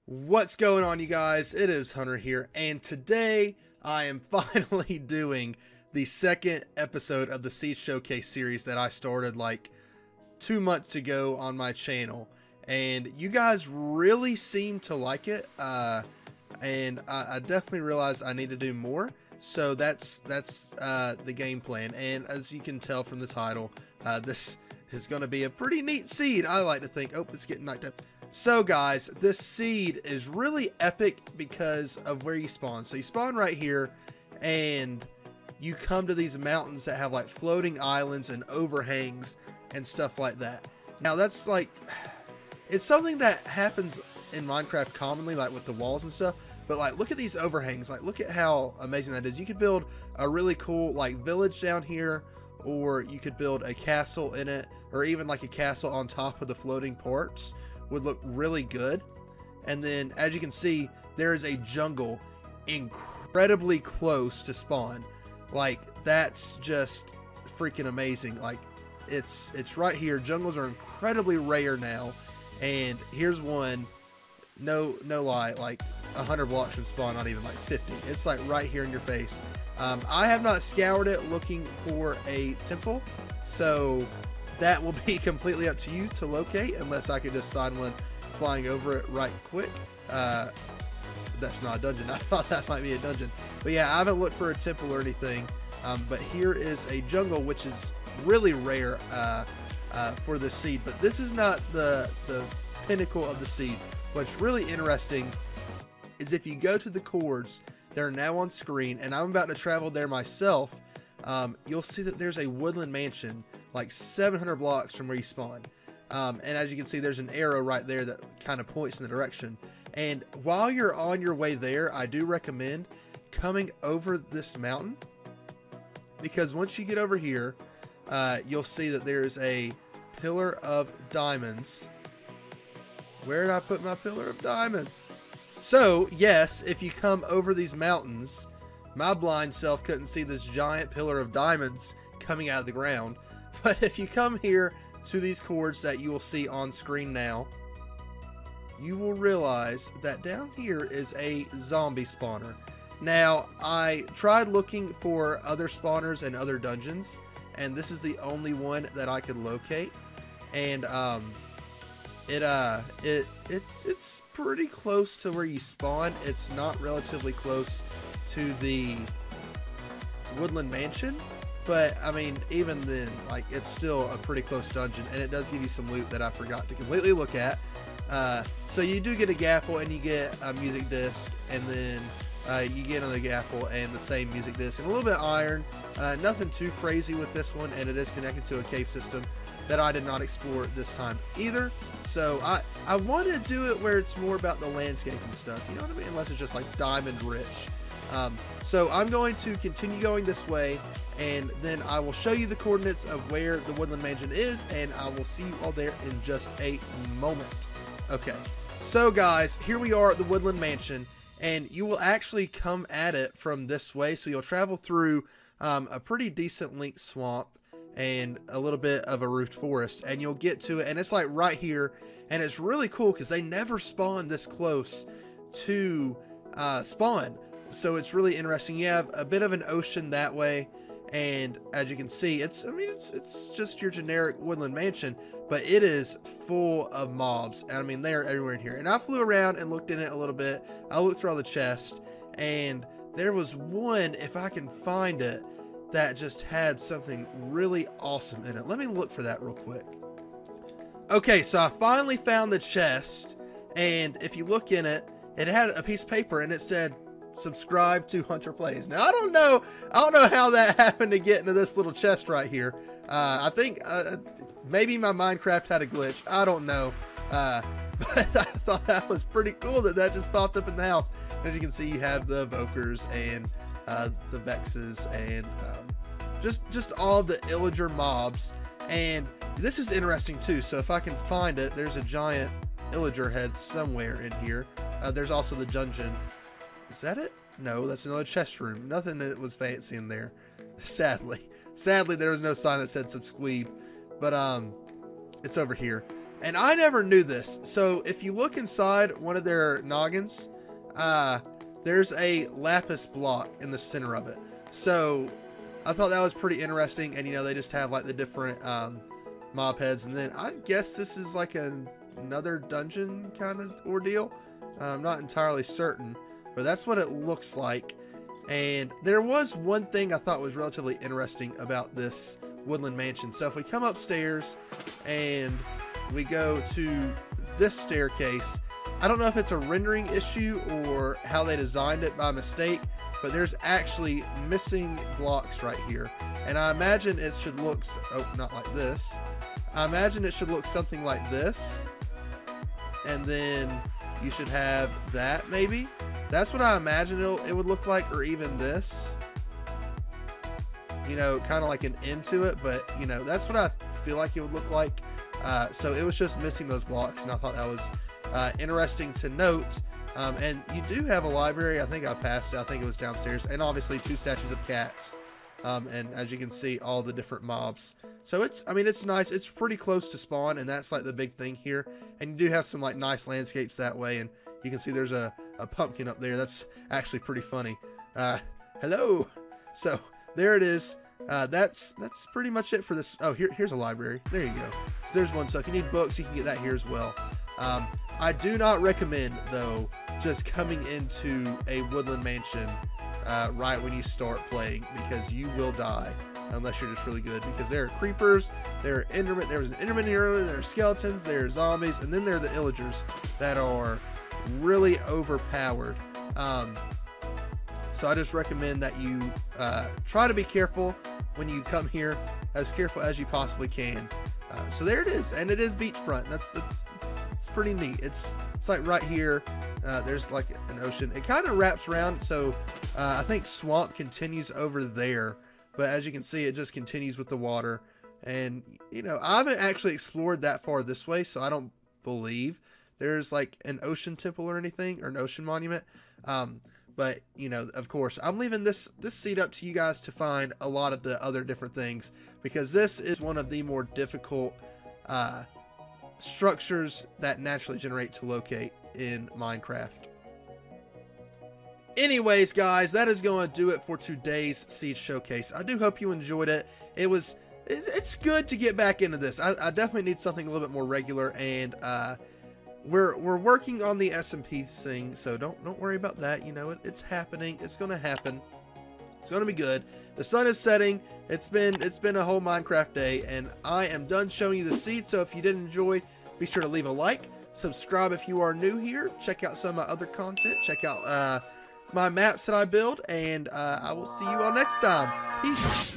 What's going on, you guys? It is Hunter here, and today I am finally doing the second episode of the Seed Showcase series that I started like 2 months ago on my channel, and you guys really seem to like it, and I definitely realized I need to do more. So that's the game plan, and as you can tell from the title, this is going to be a pretty neat seed, I like to think. Oh, it's getting knocked up. So guys, this seed is really epic because of where you spawn. So you spawn right here, and you come to these mountains that have like floating islands and overhangs and stuff like that. Now that's like, it's something that happens in Minecraft commonly, like with the walls and stuff. But like, look at these overhangs. Like, look at how amazing that is. You could build a really cool like village down here, or you could build a castle in it, or even like a castle on top of the floating parts. Would look really good. And then, as you can see, there is a jungle incredibly close to spawn. Like, that's just freaking amazing. Like, it's right here. Jungles are incredibly rare now, and here's one. No lie, like 100 blocks from spawn, not even like 50. It's like right here in your face. I have not scoured it looking for a temple, so that will be completely up to you to locate, unless I can just find one flying over it right quick. That's not a dungeon. I thought that might be a dungeon. But yeah, I haven't looked for a temple or anything. But here is a jungle, which is really rare for the seed. But this is not the pinnacle of the seed. What's really interesting is if you go to the chords, they're now on screen, and I'm about to travel there myself. You'll see that there's a Woodland Mansion like 700 blocks from where you spawn, and as you can see, there's an arrow right there that kind of points in the direction. And while you're on your way there, I do recommend coming over this mountain, because once you get over here, you'll see that there's a pillar of diamonds. Where did I put my pillar of diamonds? So yes, if you come over these mountains, my blind self couldn't see this giant pillar of diamonds coming out of the ground. But if you come here to these chords that you will see on screen now, you will realize that down here is a zombie spawner. Now, I tried looking for other spawners and other dungeons, and this is the only one that I could locate. And it's pretty close to where you spawn. It's not relatively close to the Woodland Mansion, but I mean, even then, like, it's still a pretty close dungeon, and it does give you some loot that I forgot to completely look at. So you do get a gapple, and you get a music disc, and then you get another gapple and the same music disc and a little bit of iron. Nothing too crazy with this one, and it is connected to a cave system that I did not explore this time either. So I want to do it where it's more about the landscape and stuff, you know what I mean? Unless it's just like diamond rich. So I'm going to continue going this way, and then I will show you the coordinates of where the Woodland Mansion is, and I will see you all there in just a moment. Okay, so guys, here we are at the Woodland Mansion, and you will actually come at it from this way. So you'll travel through a pretty decent length swamp and a little bit of a roofed forest, and you'll get to it, and it's like right here, and it's really cool because they never spawn this close to spawn. So it's really interesting. You have a bit of an ocean that way, and as you can see, it's just your generic Woodland Mansion, but it is full of mobs. I mean, they're everywhere in here. And I flew around and looked in it a little bit. I looked through all the chests, and there was one, if I can find it, that just had something really awesome in it. Let me look for that real quick. Okay, so I finally found the chest, and if you look in it, it had a piece of paper, and it said, "Subscribe to Hunter Plays." Now I don't know how that happened to get into this little chest right here. I think maybe my Minecraft had a glitch. I don't know, but I thought that was pretty cool that just popped up in the house. As you can see, you have the evokers and the vexes and just all the illager mobs. And this is interesting too. So if I can find it, there's a giant illager head somewhere in here. There's also the dungeon. Is that it? No, that's another chest room. Nothing that was fancy in there, sadly. Sadly, there was no sign that said subscribe, but it's over here. And I never knew this. So if you look inside one of their noggins, there's a lapis block in the center of it. So I thought that was pretty interesting. And, you know, they just have like the different mob heads. And then I guess this is like another dungeon kind of ordeal. I'm not entirely certain, but that's what it looks like. And there was one thing I thought was relatively interesting about this Woodland Mansion. So if we come upstairs and we go to this staircase, I don't know if it's a rendering issue or how they designed it by mistake, but there's actually missing blocks right here. And I imagine it should look, oh, not like this. I imagine it should look something like this. And then you should have that maybe. That's what I imagine it would look like, or even this. You know, kind of like an end to it, but you know, that's what I feel like it would look like. So it was just missing those blocks, and I thought that was interesting to note. And you do have a library. I think I passed it. I think it was downstairs, and obviously 2 statues of cats. And as you can see, all the different mobs. So it's, I mean, it's nice. It's pretty close to spawn, and that's like the big thing here. And you do have some like nice landscapes that way, and you can see there's a pumpkin up there. That's actually pretty funny. Hello. So there it is. That's pretty much it for this. Oh, here's a library. There you go. So there's one. So if you need books, you can get that here as well. I do not recommend, though, just coming into a Woodland Mansion right when you start playing, because you will die unless you're just really good, because there are creepers, there are endermen, there was an enderman here earlier, there are skeletons, there are zombies, and then there are the illagers that are really overpowered. So I just recommend that you try to be careful when you come here, as careful as you possibly can. So there it is, and it is beachfront. It's pretty neat. It's like right here. There's like an ocean. It kind of wraps around. So I think swamp continues over there, but as you can see, it just continues with the water. And you know, I haven't actually explored that far this way, so I don't believe there's like an ocean temple or anything, or an ocean monument. But you know, of course, I'm leaving this seat up to you guys to find a lot of the other different things, because this is one of the more difficult structures that naturally generate to locate in Minecraft. Anyways, guys, that is going to do it for today's Siege Showcase. I do hope you enjoyed it. It's good to get back into this. I definitely need something a little bit more regular, and we're working on the SMP thing, so don't worry about that. You know, it's happening. It's gonna happen. It's gonna be good. The sun is setting. It's been a whole Minecraft day, and I am done showing you the seed. So if you did enjoy, be sure to leave a like, subscribe if you are new here, check out some of my other content, check out my maps that I build, and I will see you all next time. Peace.